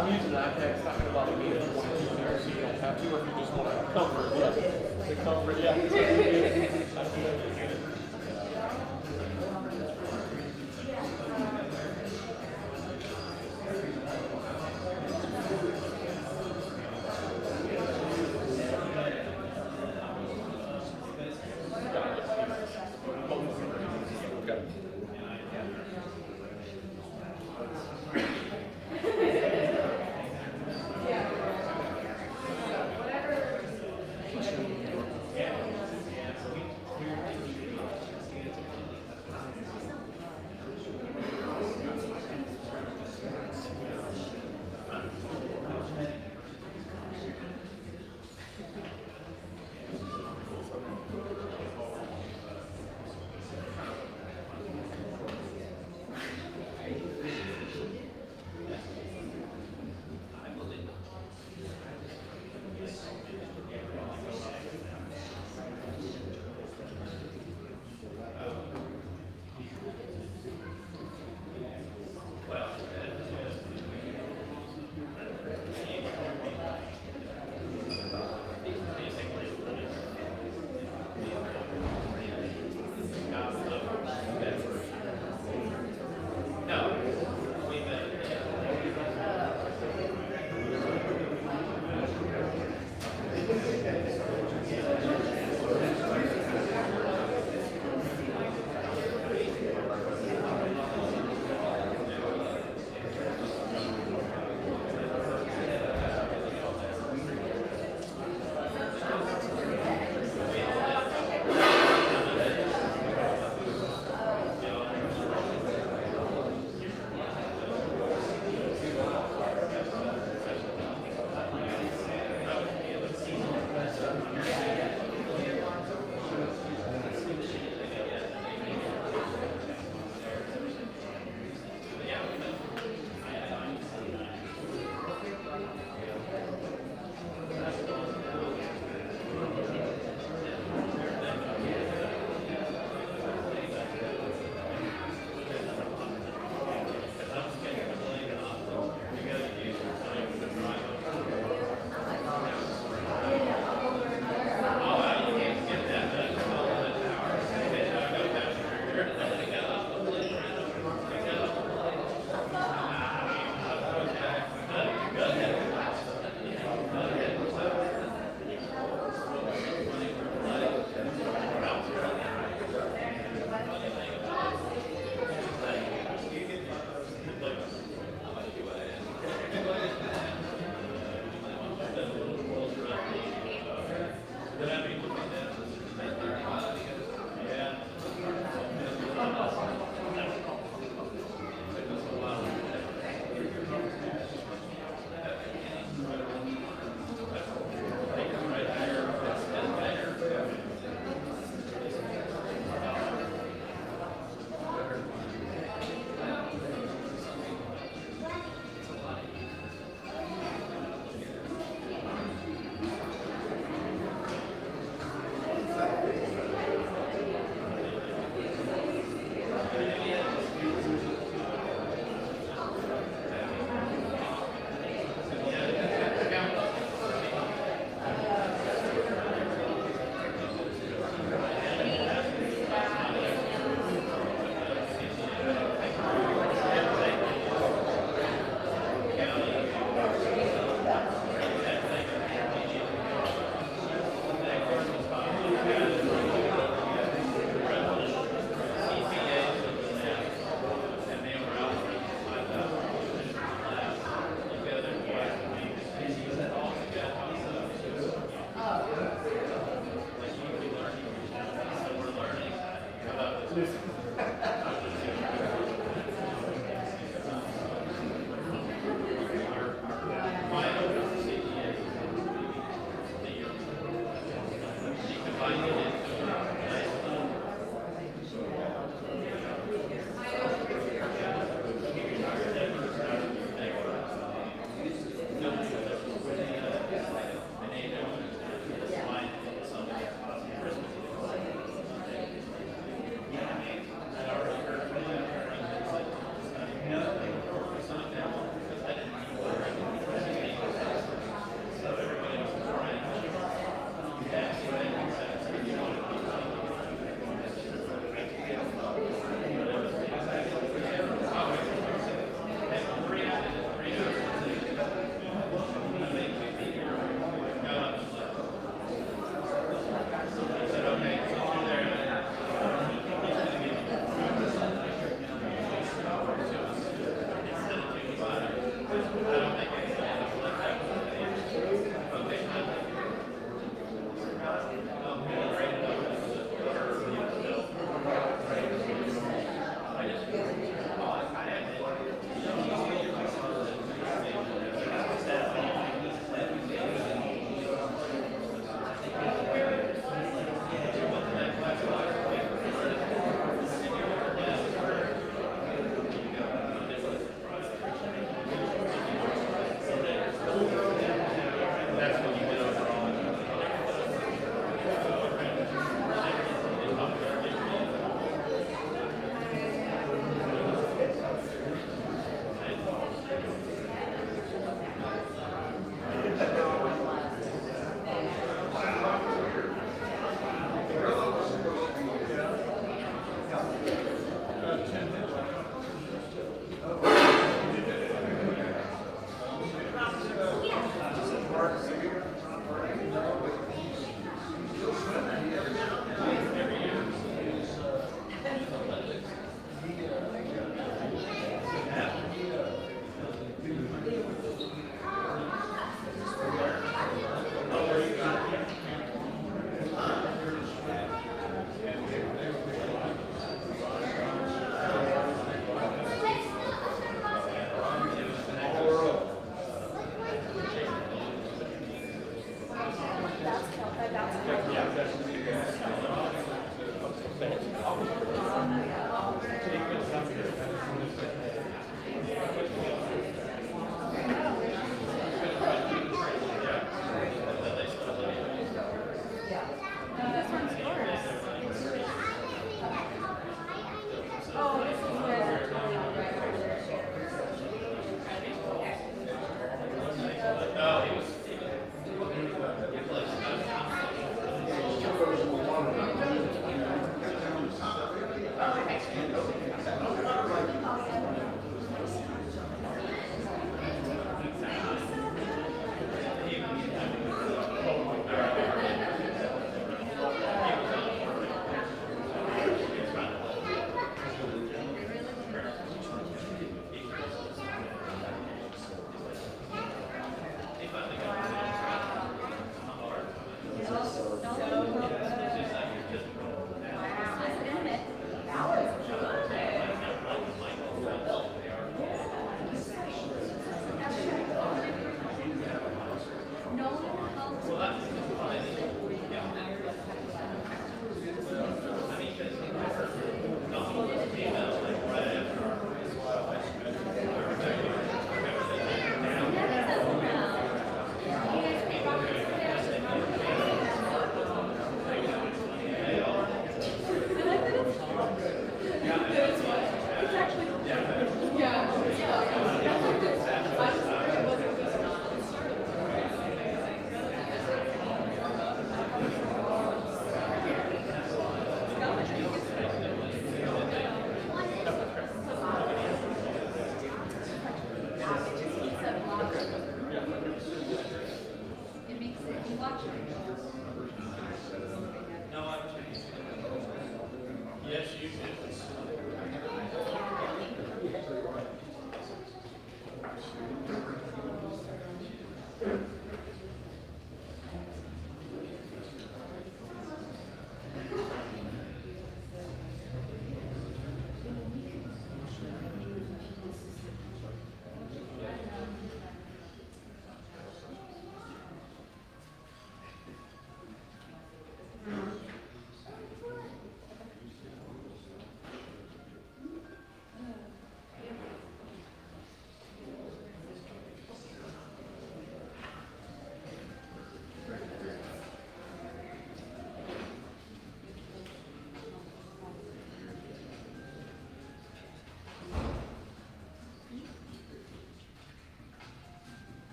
I'm using an iPad. It's not going to bother me if you want to use it, so you don't have to, or if you just want to comfort. Yeah, the comfort. Yeah.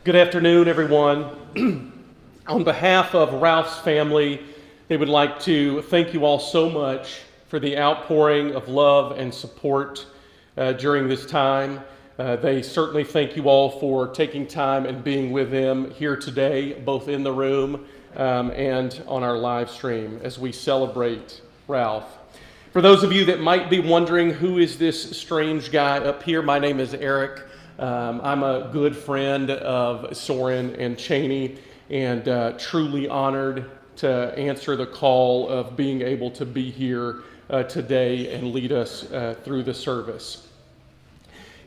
Good afternoon, everyone. On behalf of Ralph's family, they would like to thank you all so much for the outpouring of love and support during this time. They certainly thank you all for taking time and being with them here today, both in the room and on our live stream as we celebrate Ralph. For those of you that might be wondering who is this strange guy up here, my name is Eric. I'm a good friend of Soren and Cheney, and truly honored to answer the call of being able to be here today and lead us through the service.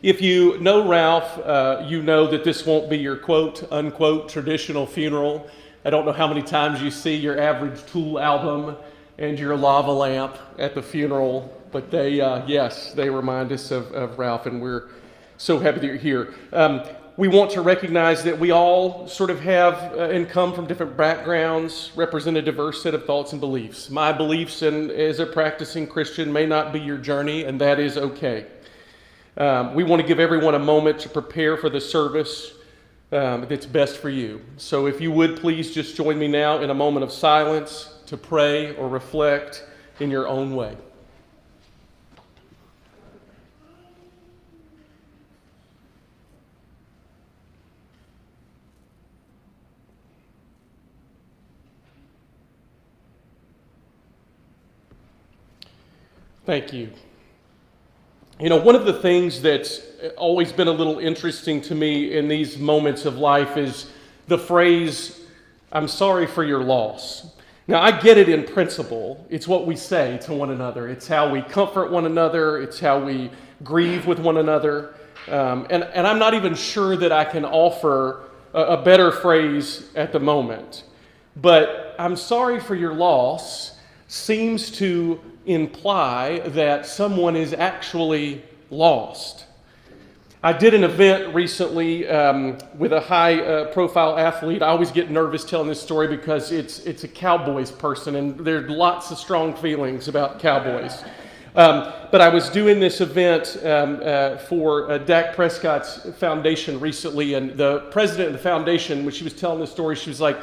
If you know Ralph, you know that this won't be your quote, unquote, traditional funeral. I don't know how many times you see your average Tool album and your lava lamp at the funeral, but they remind us of Ralph, and we're so happy that you're here. We want to recognize that we all sort of have and come from different backgrounds, represent a diverse set of thoughts and beliefs. My beliefs as a practicing Christian may not be your journey, and that is okay. We want to give everyone a moment to prepare for the service that's best for you. So if you would please just join me now in a moment of silence to pray or reflect in your own way. Thank you. You know, one of the things that's always been a little interesting to me in these moments of life is the phrase, "I'm sorry for your loss." Now, I get it in principle. It's what we say to one another. It's how we comfort one another. It's how we grieve with one another. And I'm not even sure that I can offer a better phrase at the moment. But "I'm sorry for your loss" seems to imply that someone is actually lost. I did an event recently with a high-profile athlete. I always get nervous telling this story because it's a Cowboys person, and there are lots of strong feelings about Cowboys. But I was doing this event for Dak Prescott's foundation recently, and the president of the foundation, when she was telling the story, she was like,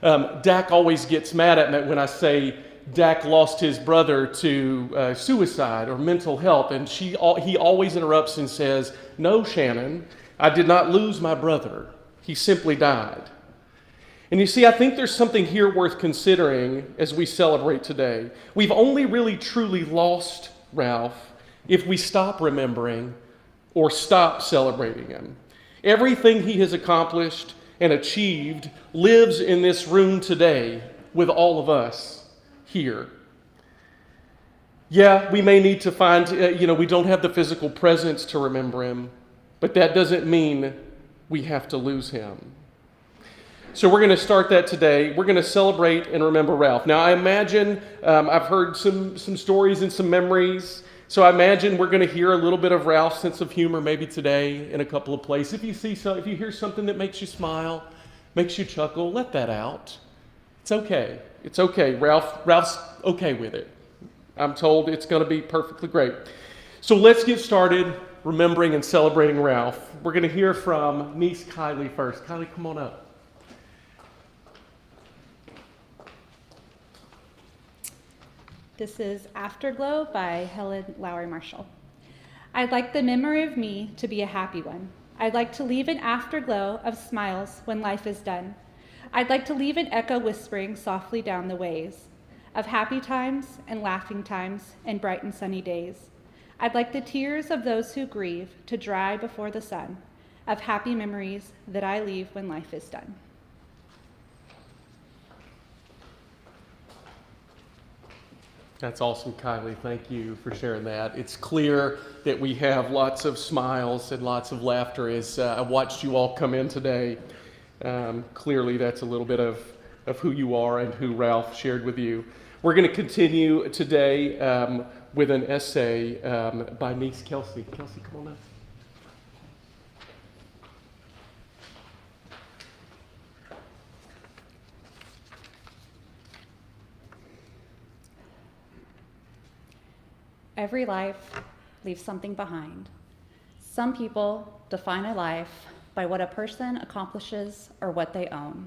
"Dak always gets mad at me when I say Dak lost his brother to suicide or mental health," and he always interrupts and says, "No, Shannon, I did not lose my brother. He simply died." And you see, I think there's something here worth considering as we celebrate today. We've only really truly lost Ralph if we stop remembering or stop celebrating him. Everything he has accomplished and achieved lives in this room today with all of us here. Yeah, we may need to find, we don't have the physical presence to remember him, but that doesn't mean we have to lose him. So we're going to start that today. We're going to celebrate and remember Ralph. Now, I imagine, I've heard some stories and some memories, so I imagine we're going to hear a little bit of Ralph's sense of humor maybe today in a couple of places. If you hear something that makes you smile, makes you chuckle, let that out. It's okay. It's okay. Ralph's okay with it. I'm told it's going to be perfectly great. So let's get started remembering and celebrating Ralph. We're going to hear from niece Kylie first. Kylie, come on up. This is Afterglow by Helen Lowry Marshall. I'd like the memory of me to be a happy one. I'd like to leave an afterglow of smiles when life is done. I'd like to leave an echo whispering softly down the ways of happy times and laughing times and bright and sunny days. I'd like the tears of those who grieve to dry before the sun of happy memories that I leave when life is done. That's awesome, Kylie. Thank you for sharing that. It's clear that we have lots of smiles and lots of laughter as I watched you all come in today. Clearly, that's a little bit of who you are and who Ralph shared with you. We're going to continue today with an essay by niece Kelsey. Kelsey, come on up. Every life leaves something behind. Some people define a life by what a person accomplishes or what they own.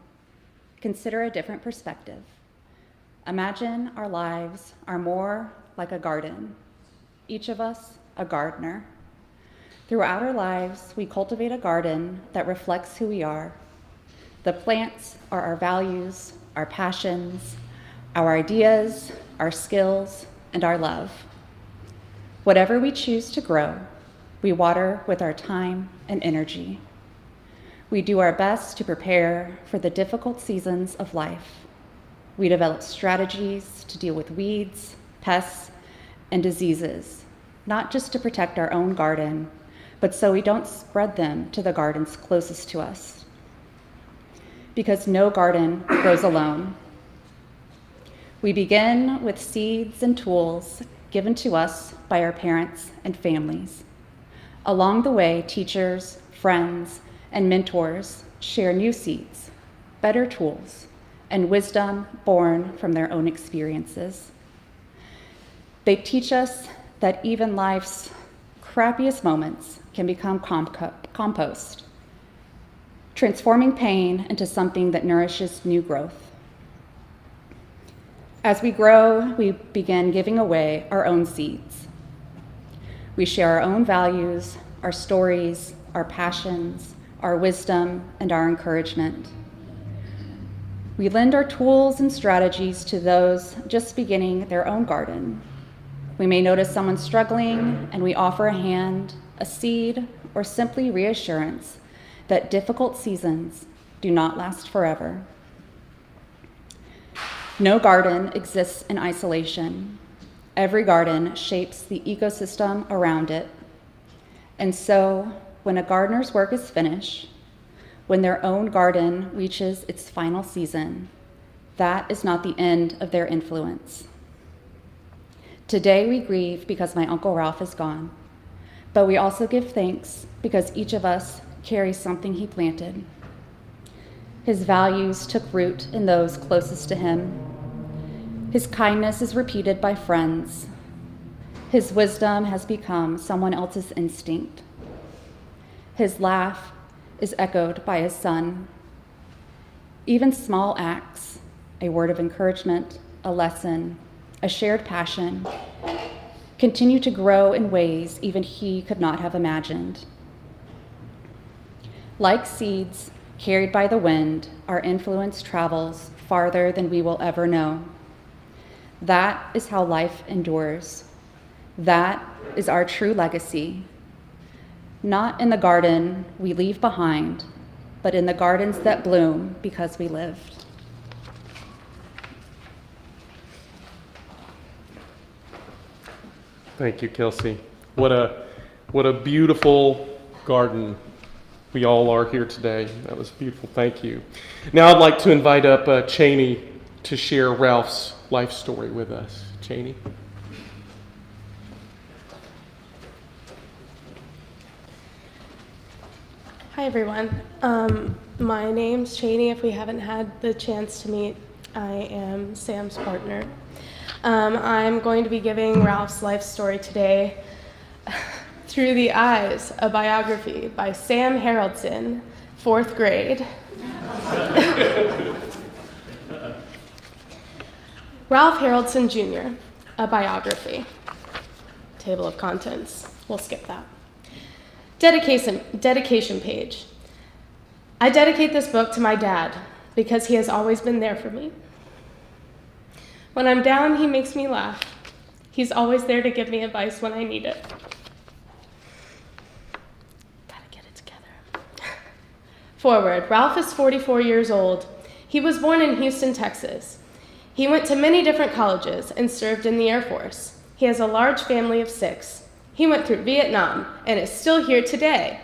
Consider a different perspective. Imagine our lives are more like a garden, each of us a gardener. Throughout our lives, we cultivate a garden that reflects who we are. The plants are our values, our passions, our ideas, our skills, and our love. Whatever we choose to grow, we water with our time and energy. We do our best to prepare for the difficult seasons of life. We develop strategies to deal with weeds, pests, and diseases, not just to protect our own garden, but so we don't spread them to the gardens closest to us. Because no garden grows alone. We begin with seeds and tools given to us by our parents and families. Along the way, teachers, friends, and mentors share new seeds, better tools, and wisdom born from their own experiences. They teach us that even life's crappiest moments can become compost, transforming pain into something that nourishes new growth. As we grow, we begin giving away our own seeds. We share our own values, our stories, our passions, our wisdom, and our encouragement. We lend our tools and strategies to those just beginning their own garden. We may notice someone struggling, and we offer a hand, a seed, or simply reassurance that difficult seasons do not last forever. No garden exists in isolation. Every garden shapes the ecosystem around it. And so, when a gardener's work is finished, when their own garden reaches its final season, that is not the end of their influence. Today we grieve because my Uncle Ralph is gone, but we also give thanks because each of us carries something he planted. His values took root in those closest to him. His kindness is repeated by friends. His wisdom has become someone else's instinct. His laugh is echoed by his son. Even small acts, a word of encouragement, a lesson, a shared passion, continue to grow in ways even he could not have imagined. Like seeds carried by the wind, our influence travels farther than we will ever know. That is how life endures. That is our true legacy. Not in the garden we leave behind, but in the gardens that bloom because we lived. Thank you, Kelsey. What a beautiful garden we all are here today. That was beautiful. Thank you. Now I'd like to invite up Cheney to share Ralph's life story with us. Cheney. Hi, everyone. My name's Cheney. If we haven't had the chance to meet, I am Sam's partner. I'm going to be giving Ralph's life story today through the eyes, a biography by Sam Haroldson, 4th grade. Ralph Haroldson Jr., a biography. Table of contents. We'll skip that. Dedication page. I dedicate this book to my dad because he has always been there for me. When I'm down, he makes me laugh. He's always there to give me advice when I need it. Gotta get it together. Forward. Ralph is 44 years old. He was born in Houston, Texas. He went to many different colleges and served in the Air Force. He has a large family of 6. He went through Vietnam and is still here today.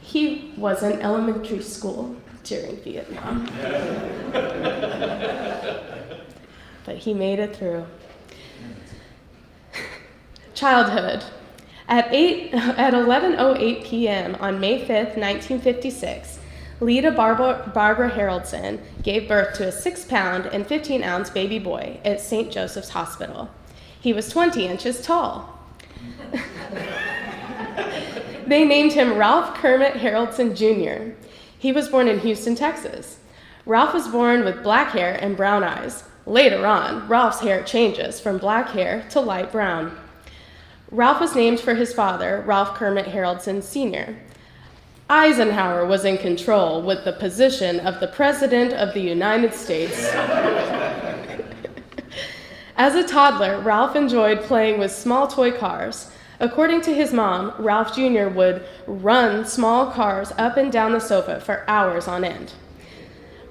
He was in elementary school during Vietnam. But he made it through. Childhood. At 11:08 p.m. on May 5th, 1956, Lita Barbara Haroldson gave birth to a 6-pound and 15-ounce baby boy at St. Joseph's Hospital. He was 20 inches tall. They named him Ralph Kermit Haroldson Jr. He was born in Houston, Texas. Ralph was born with black hair and brown eyes. Later on, Ralph's hair changes from black hair to light brown. Ralph was named for his father, Ralph Kermit Haroldson Sr. Eisenhower was in control with the position of the President of the United States. As a toddler, Ralph enjoyed playing with small toy cars. According to his mom, Ralph Jr. would run small cars up and down the sofa for hours on end.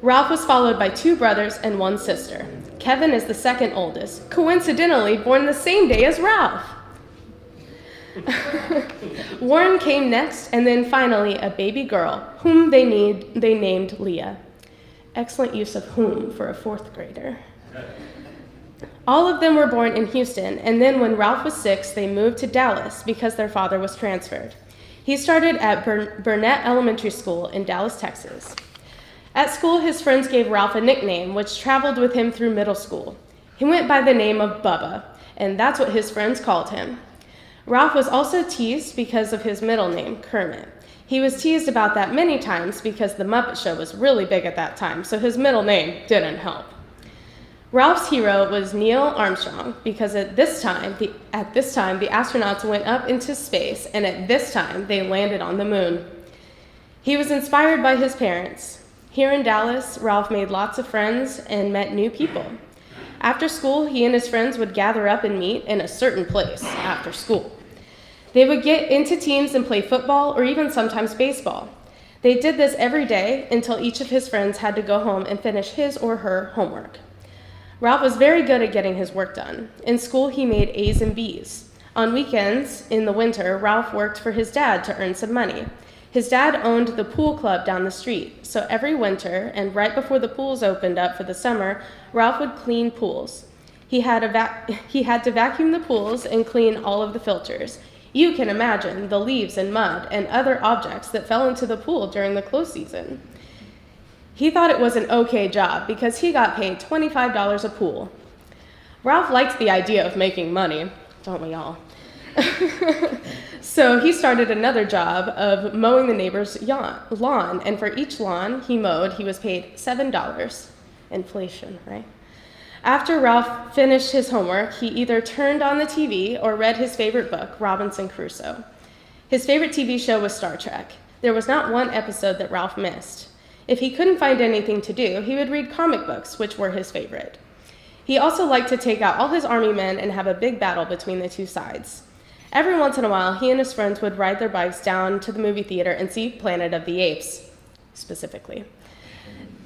Ralph was followed by 2 brothers and 1 sister. Kevin is the second oldest, coincidentally born the same day as Ralph. Warren came next, and then finally a baby girl, whom they named Leah. Excellent use of whom for a 4th grader. All of them were born in Houston, and then when Ralph was 6, they moved to Dallas because their father was transferred. He started at Burnett Elementary School in Dallas, Texas. At school, his friends gave Ralph a nickname which traveled with him through middle school. He went by the name of Bubba, and that's what his friends called him. Ralph was also teased because of his middle name, Kermit. He was teased about that many times because the Muppet Show was really big at that time, so his middle name didn't help. Ralph's hero was Neil Armstrong because at this time the astronauts went up into space, and at this time they landed on the moon. He was inspired by his parents. Here in Dallas, Ralph made lots of friends and met new people. After school, he and his friends would gather up and meet in a certain place after school. They would get into teams and play football or even sometimes baseball. They did this every day until each of his friends had to go home and finish his or her homework. Ralph was very good at getting his work done. In school, he made A's and B's. On weekends, in the winter, Ralph worked for his dad to earn some money. His dad owned the pool club down the street, so every winter, and right before the pools opened up for the summer, Ralph would clean pools. He had to vacuum the pools and clean all of the filters. You can imagine the leaves and mud and other objects that fell into the pool during the close season. He thought it was an okay job because he got paid $25 a pool. Ralph liked the idea of making money, don't we all? So he started another job of mowing the neighbor's lawn, and for each lawn he mowed, he was paid $7. Inflation, right? After Ralph finished his homework, he either turned on the TV or read his favorite book, Robinson Crusoe. His favorite TV show was Star Trek. There was not one episode that Ralph missed. If he couldn't find anything to do, he would read comic books, which were his favorite. He also liked to take out all his army men and have a big battle between the 2 sides. Every once in a while, he and his friends would ride their bikes down to the movie theater and see Planet of the Apes, specifically.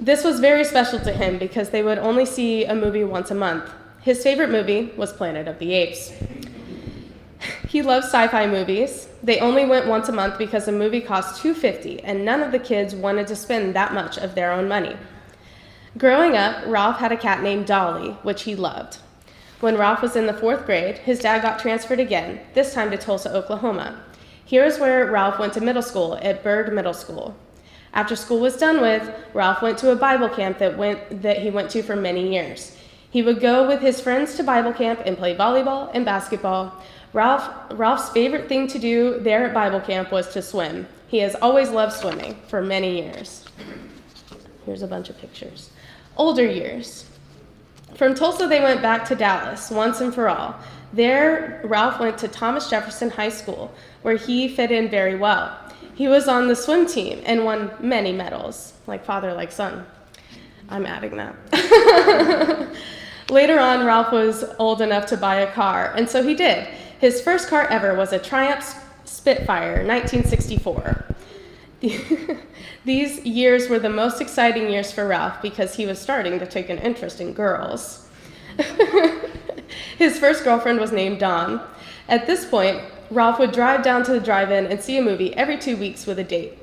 This was very special to him because they would only see a movie once a month. His favorite movie was Planet of the Apes. He loved sci-fi movies. They only went once a month because a movie cost $2.50, and none of the kids wanted to spend that much of their own money. Growing up, Ralph had a cat named Dolly, which he loved. When Ralph was in the 4th grade, his dad got transferred again, this time to Tulsa, Oklahoma. Here's where Ralph went to middle school at Byrd Middle School. After school was done with, Ralph went to a Bible camp that he went to for many years. He would go with his friends to Bible camp and play volleyball and basketball. Ralph's favorite thing to do there at Bible camp was to swim. He has always loved swimming for many years. Here's a bunch of pictures. Older years. From Tulsa, they went back to Dallas once and for all. There, Ralph went to Thomas Jefferson High School, where he fit in very well. He was on the swim team and won many medals, like father, like son. I'm adding that. Later on, Ralph was old enough to buy a car, and so he did. His first car ever was a Triumph Spitfire, 1964. These years were the most exciting years for Ralph because he was starting to take an interest in girls. His first girlfriend was named Dawn. At this point, Ralph would drive down to the drive-in and see a movie every 2 weeks with a date.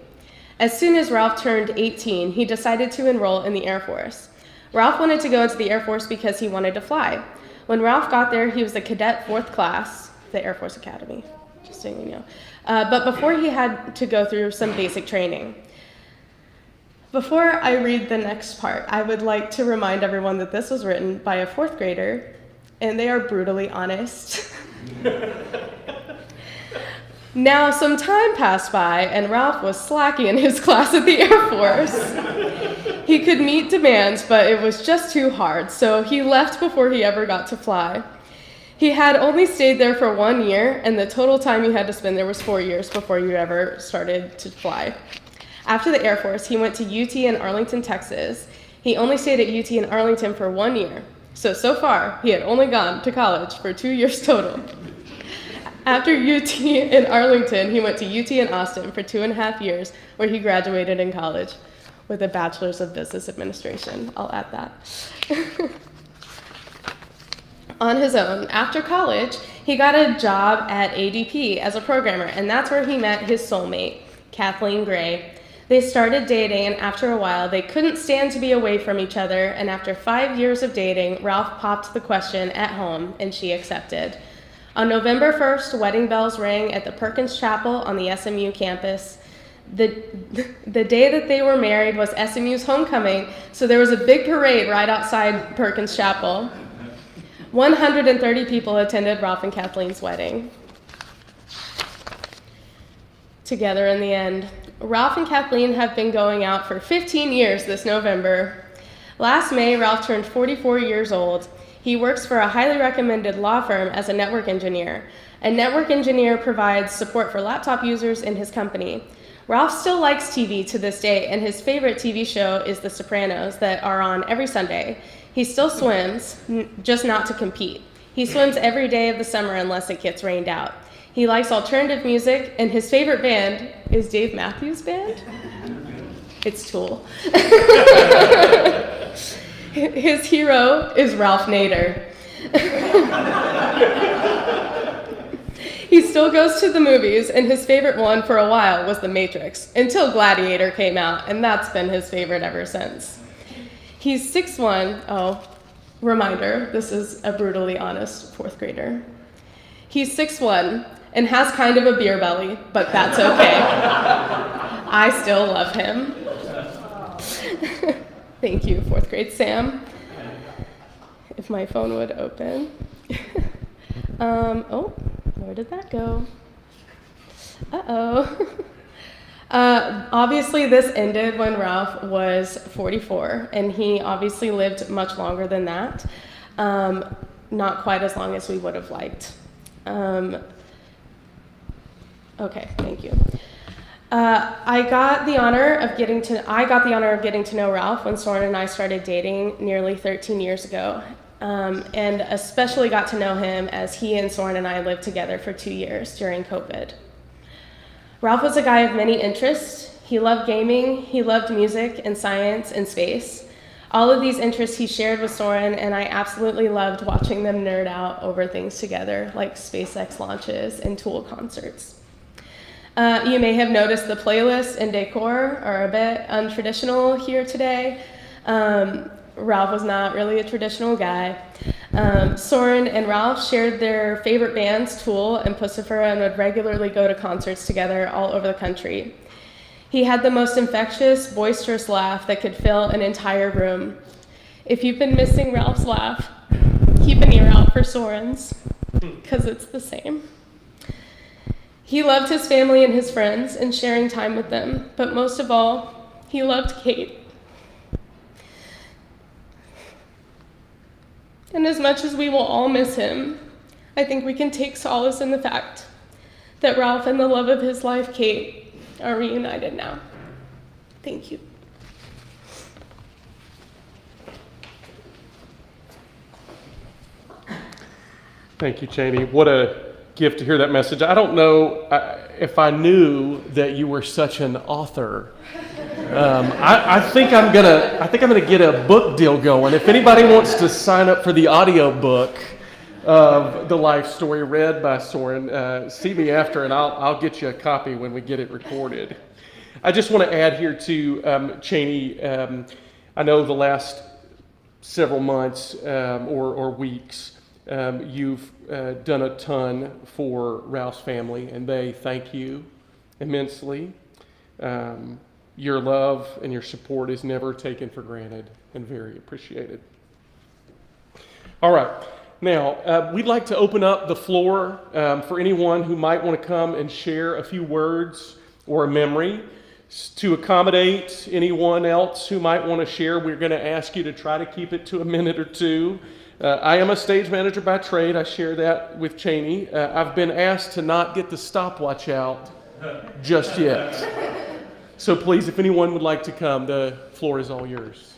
As soon as Ralph turned 18, he decided to enroll in the Air Force. Ralph wanted to go into the Air Force because he wanted to fly. When Ralph got there, he was a cadet 4th class, the Air Force Academy, just so you know. But before he had to go through some basic training. Before I read the next part, I would like to remind everyone that this was written by a 4th grader, and they are brutally honest. Now, some time passed by, and Ralph was slacking in his class at the Air Force. He could meet demands, but it was just too hard, so he left before he ever got to fly. He had only stayed there for 1 year, and the total time he had to spend there was 4 years before you ever started to fly. After the Air Force, he went to UT in Arlington, Texas. He only stayed at UT in Arlington for 1 year. So far, he had only gone to college for 2 years total. After UT in Arlington, he went to UT in Austin for 2.5 years, where he graduated in college with a Bachelor's of Business Administration. I'll add that. On his own, after college, he got a job at ADP as a programmer, and that's where he met his soulmate, Kathleen Gray. They started dating, and after a while, they couldn't stand to be away from each other, and after 5 years of dating, Ralph popped the question at home, and she accepted. On November 1st, wedding bells rang at the Perkins Chapel on the SMU campus. The day that they were married was SMU's homecoming, so there was a big parade right outside Perkins Chapel. 130 people attended Ralph and Kathleen's wedding. Together in the end. Ralph and Kathleen have been going out for 15 years this November. Last May, Ralph turned 44 years old. He works for a highly recommended law firm as a network engineer. A network engineer provides support for laptop users in his company. Ralph still likes TV to this day, and his favorite TV show is The Sopranos that are on every Sunday. He still swims, just not to compete. He swims every day of the summer unless it gets rained out. He likes alternative music, and his favorite band is Dave Matthews Band. It's Tool. His hero is Ralph Nader. He still goes to the movies, and his favorite one for a while was The Matrix, until Gladiator came out, and that's been his favorite ever since. He's 6'1". Oh, reminder, this is a brutally honest 4th grader. He's 6'1" and has kind of a beer belly, but that's okay. I still love him. Thank you, 4th grade Sam. If my phone would open. Oh, where did that go? Uh-oh. Obviously, this ended when Ralph was 44, and he obviously lived much longer than that. Not quite as long as we would have liked. Okay, thank you. I got the honor of getting to know Ralph when Soren and I started dating nearly 13 years ago, and especially got to know him as he and Soren and I lived together for 2 years during COVID. Ralph was a guy of many interests. He loved gaming, he loved music and science and space. All of these interests he shared with Soren, and I absolutely loved watching them nerd out over things together, like SpaceX launches and Tool concerts. You may have noticed the playlist and decor are a bit untraditional here today. Ralph was not really a traditional guy. Soren and Ralph shared their favorite bands, Tool and Pussifer, and would regularly go to concerts together all over the country. He had the most infectious, boisterous laugh that could fill an entire room. If you've been missing Ralph's laugh, keep an ear out for Soren's, because it's the same. He loved his family and his friends and sharing time with them, but most of all, he loved Kate. And as much as we will all miss him, I think we can take solace in the fact that Ralph and the love of his life, Kate, are reunited now. Thank you. Thank you, Cheney. What a gift to hear that message. I don't know if I knew that you were such an author. I think I'm gonna get a book deal going. If anybody wants to sign up for the audio book of the life story read by Soren, see me after, and I'll get you a copy when we get it recorded. I just want to add here to Cheney. I know the last several months or weeks, you've done a ton for Ralph's family, and they thank you immensely. Your love and your support is never taken for granted and very appreciated. All right. Now, we'd like to open up the floor for anyone who might want to come and share a few words or a memory. To accommodate anyone else who might want to share, we're going to ask you to try to keep it to a minute or two. I am a stage manager by trade. I share that with Cheney. I've been asked to not get the stopwatch out just yet. So please, if anyone would like to come, the floor is all yours.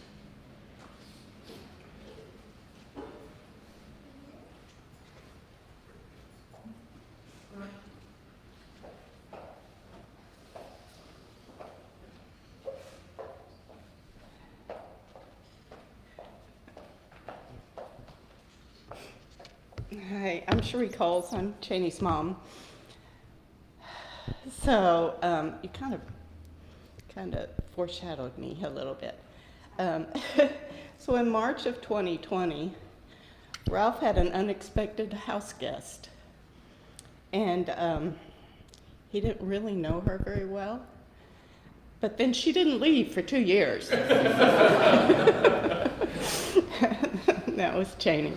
Hi, I'm Cherie Coles. I'm Cheney's mom. So you kind of foreshadowed me a little bit. So in March of 2020, Ralph had an unexpected house guest, and he didn't really know her very well. But then she didn't leave for 2 years. That was Cheney.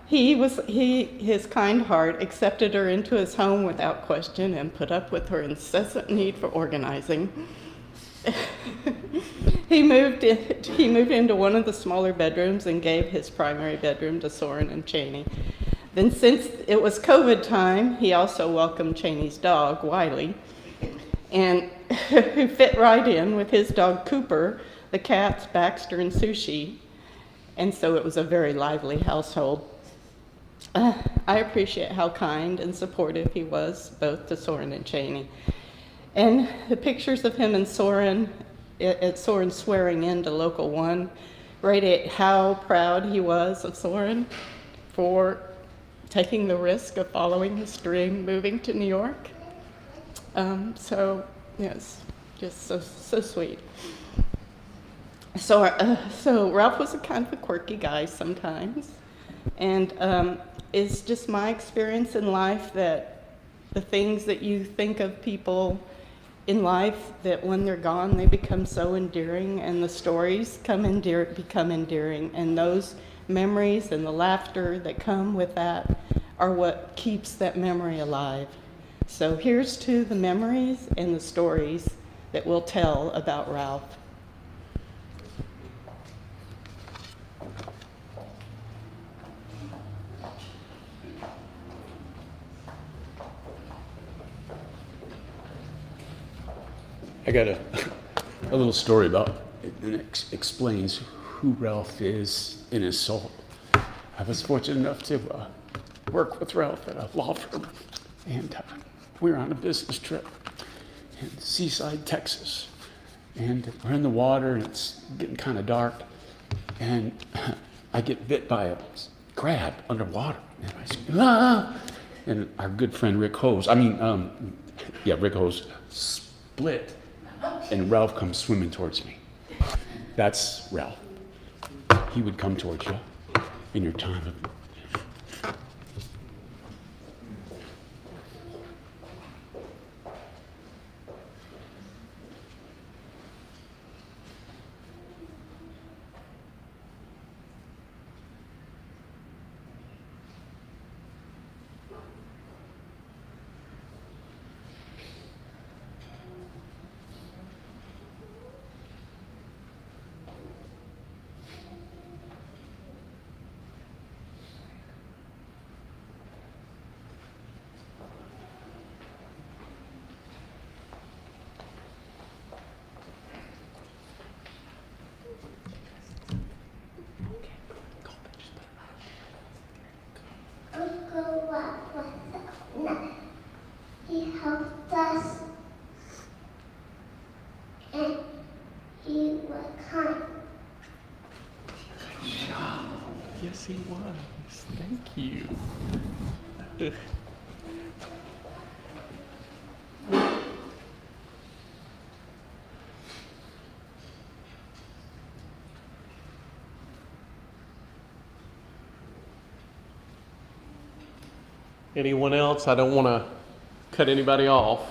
His kind heart accepted her into his home without question and put up with her incessant need for organizing. He moved into one of the smaller bedrooms and gave his primary bedroom to Soren and Cheney. Then, since it was COVID time, he also welcomed Cheney's dog, Wiley, and who fit right in with his dog Cooper, the cats Baxter and Sushi, and so it was a very lively household. I appreciate how kind and supportive he was, both to Soren and Cheney. And the pictures of him and Soren, at Soren swearing in to Local 1, radiate how proud he was of Soren for taking the risk of following his dream, moving to New York. So, yes, just so sweet. So Ralph was a kind of a quirky guy sometimes, and it's just my experience in life that the things that you think of people in life, that when they're gone, they become so endearing, and the stories become endearing, and those memories and the laughter that come with that are what keeps that memory alive. So here's to the memories and the stories that we'll tell about Ralph. I got a little story about it, and it explains who Ralph is in his soul. I was fortunate enough to work with Ralph at a law firm, and we were on a business trip in Seaside, Texas, and we're in the water, and it's getting kind of dark, and I get bit by a crab underwater, and I scream, ah! And our good friend Rick Hose, Rick Hose split, and Ralph comes swimming towards me. That's Ralph. He would come towards you in your time of... He helped us, and he was kind. Good job. Yes, he was. Thank you. Anyone else? I don't want to cut anybody off.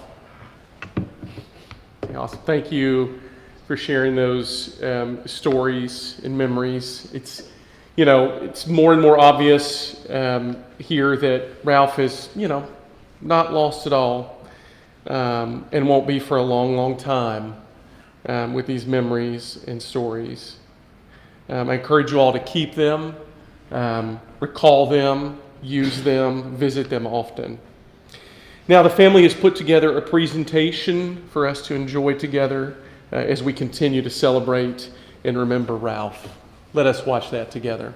Okay, awesome. Thank you for sharing those stories and memories. It's more and more obvious here that Ralph is, not lost at all, and won't be for a long, long time with these memories and stories. I encourage you all to keep them, recall them, use them, visit them often. Now, the family has put together a presentation for us to enjoy together as we continue to celebrate and remember Ralph. Let us watch that together.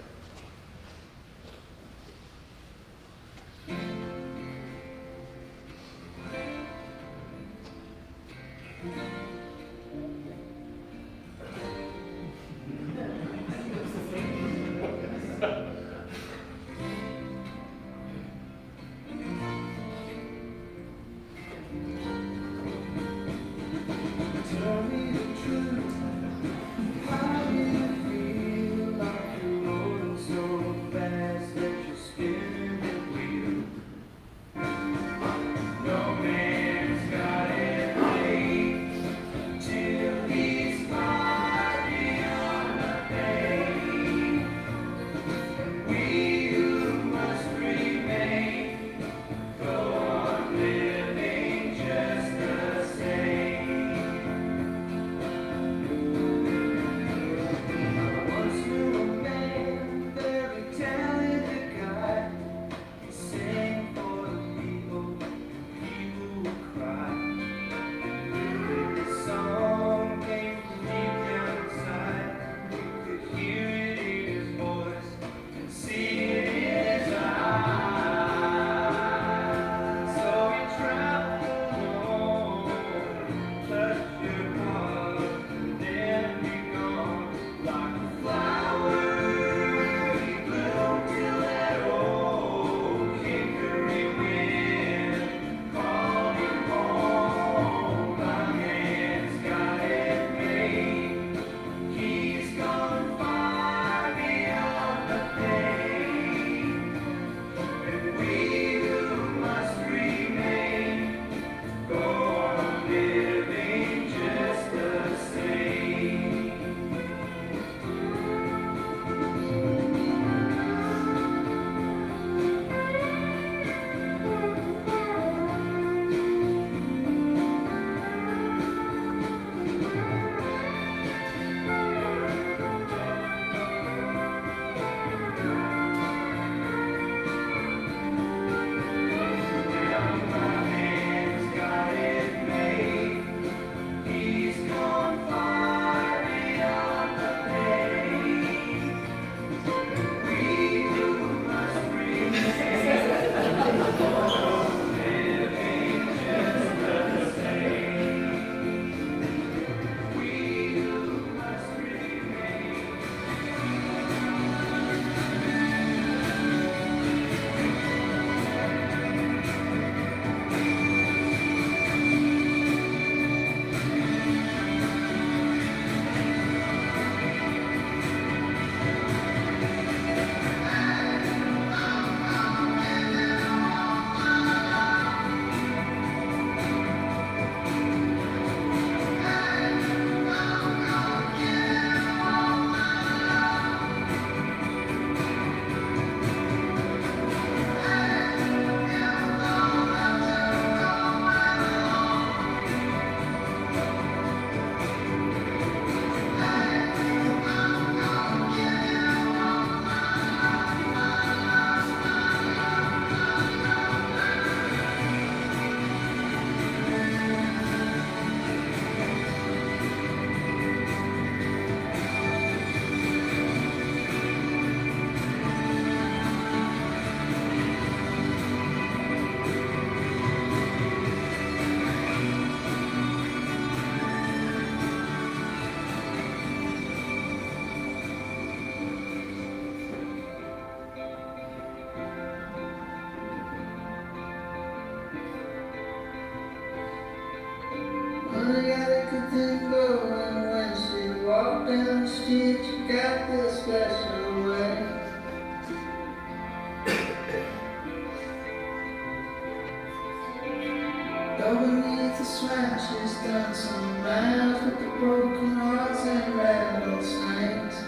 Beneath the smashes, done some math with the broken hearts and rattlesnakes.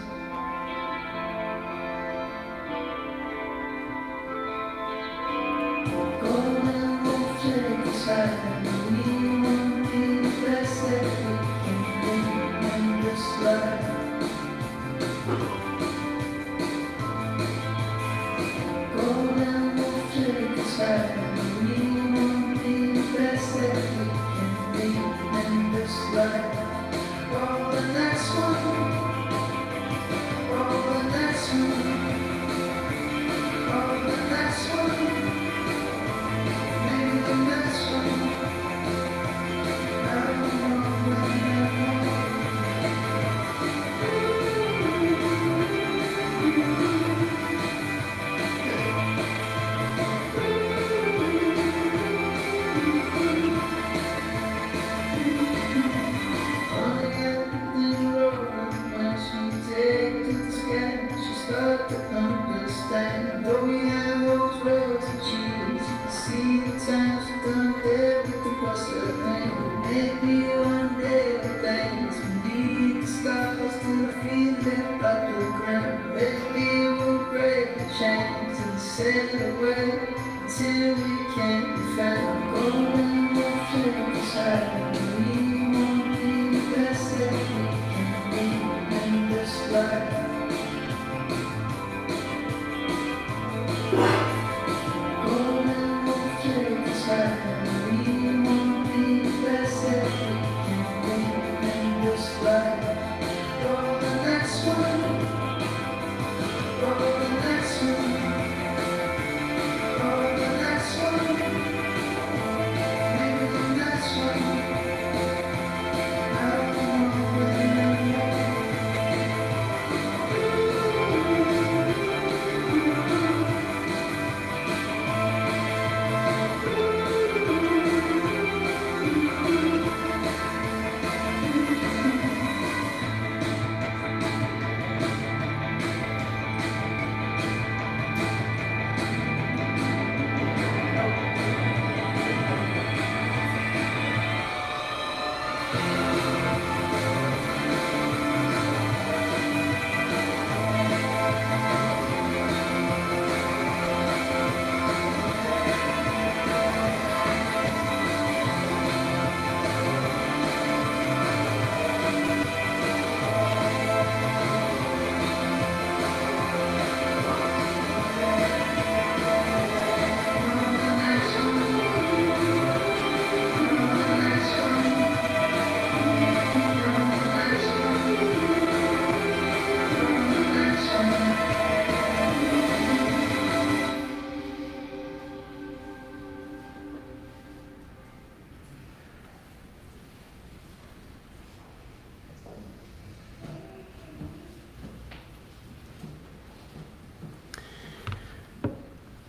hard to understand. Though we have those roads to choose, see the times we've done everything across the land. Maybe one day the things beneath the stars till the feeling like the ground. Maybe we'll break the chains and sail away until we can't be found. Going up to the side, we won't be the best that we can be in this life. Going up to the side, we won't be the best that we can be in this life. For the next one, for the next one, for the next one, maybe the next one. I don't know when.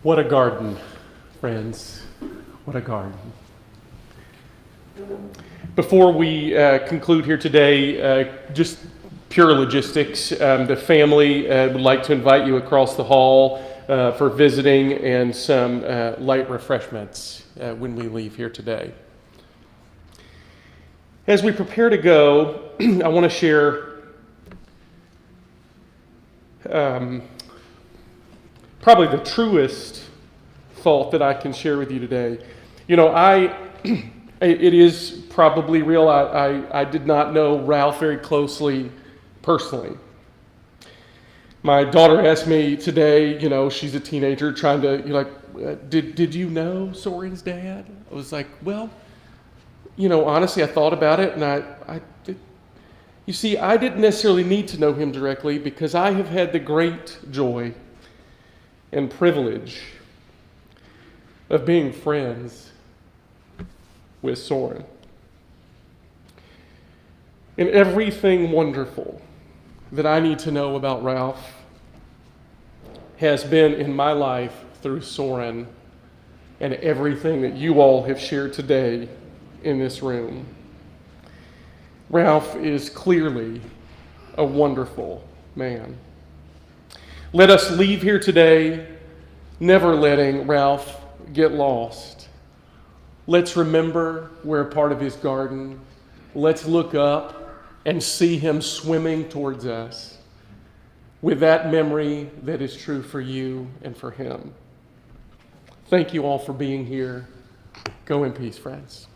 What a garden, friends. What a garden. Before we conclude here today, just pure logistics. The family would like to invite you across the hall for visiting and some light refreshments when we leave here today. As we prepare to go, I want to share probably the truest thought that I can share with you today. You know, it is probably real. I did not know Ralph very closely personally. My daughter asked me today, you know, she's a teenager trying to, did you know Soren's dad? I was like, well, you know, honestly, I thought about it, and I did. You see, I didn't necessarily need to know him directly because I have had the great joy and privilege of being friends with Soren. And everything wonderful that I need to know about Ralph has been in my life through Soren and everything that you all have shared today in this room. Ralph is clearly a wonderful man. Let us leave here today never letting Ralph get lost. Let's remember we're a part of his garden. Let's look up and see him swimming towards us with that memory that is true for you and for him. Thank you all for being here. Go in peace, friends.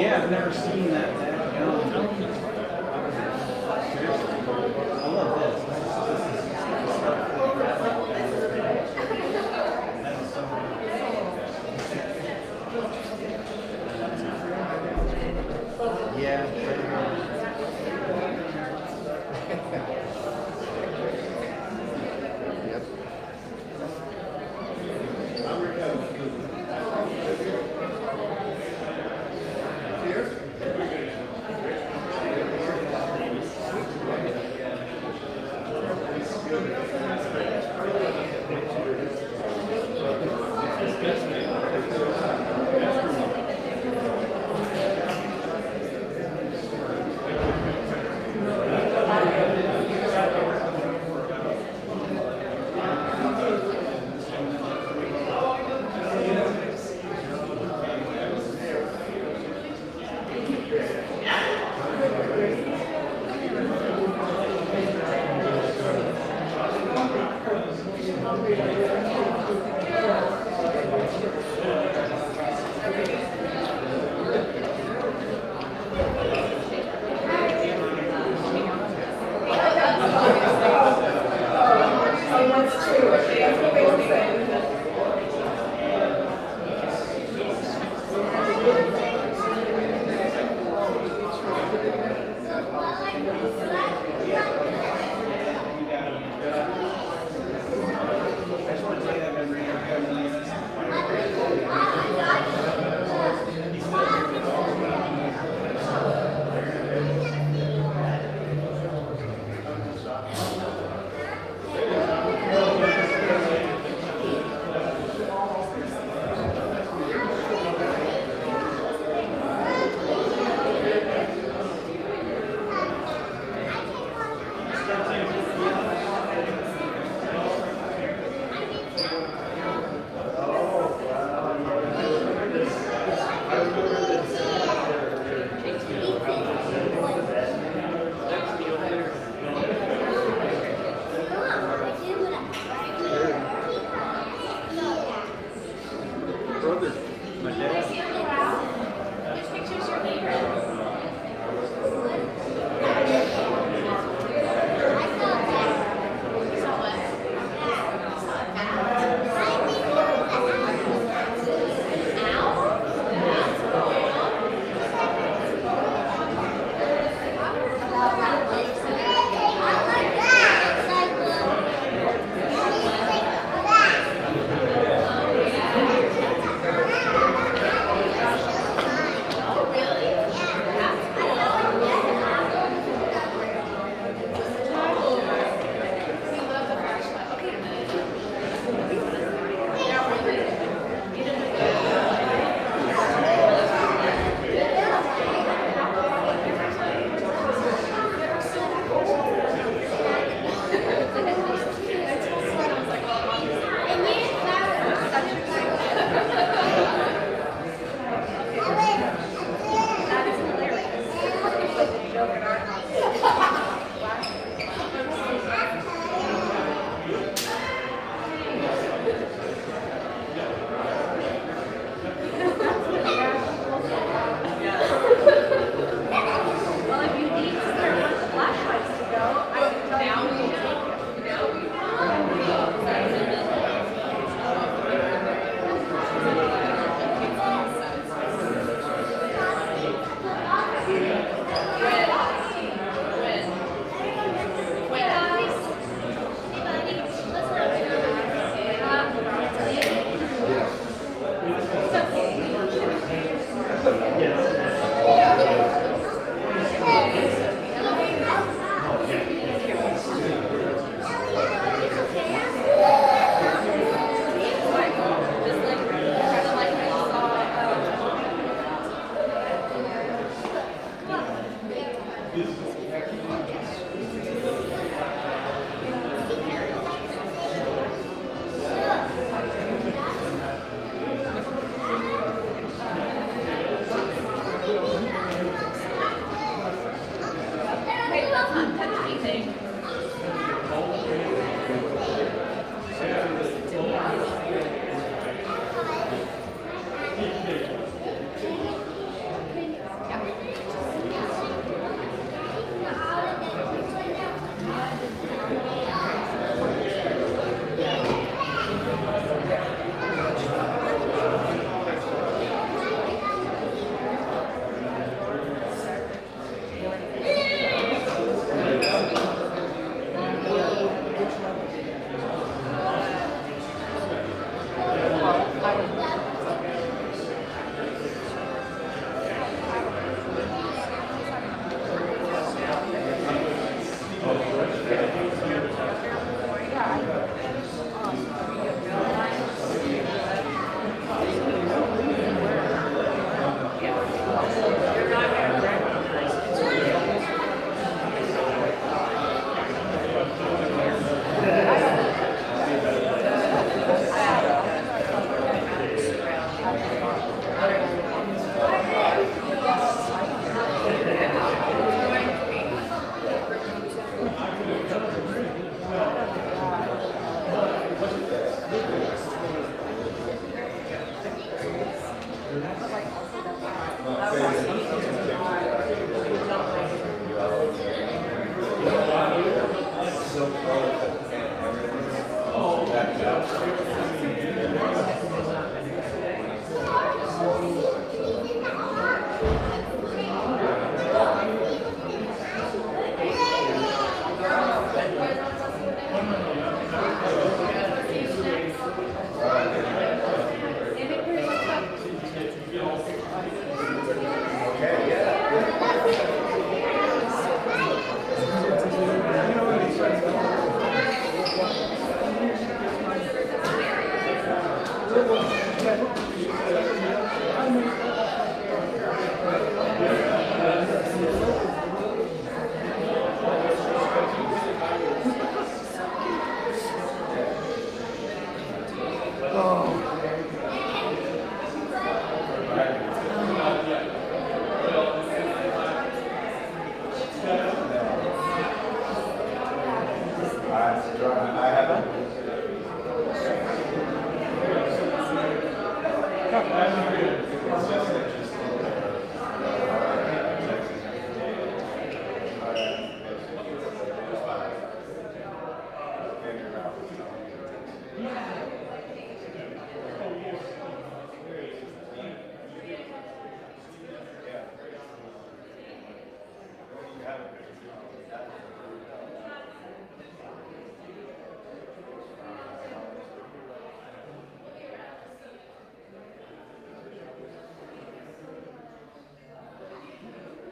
Yeah, I've never seen that young. I love this.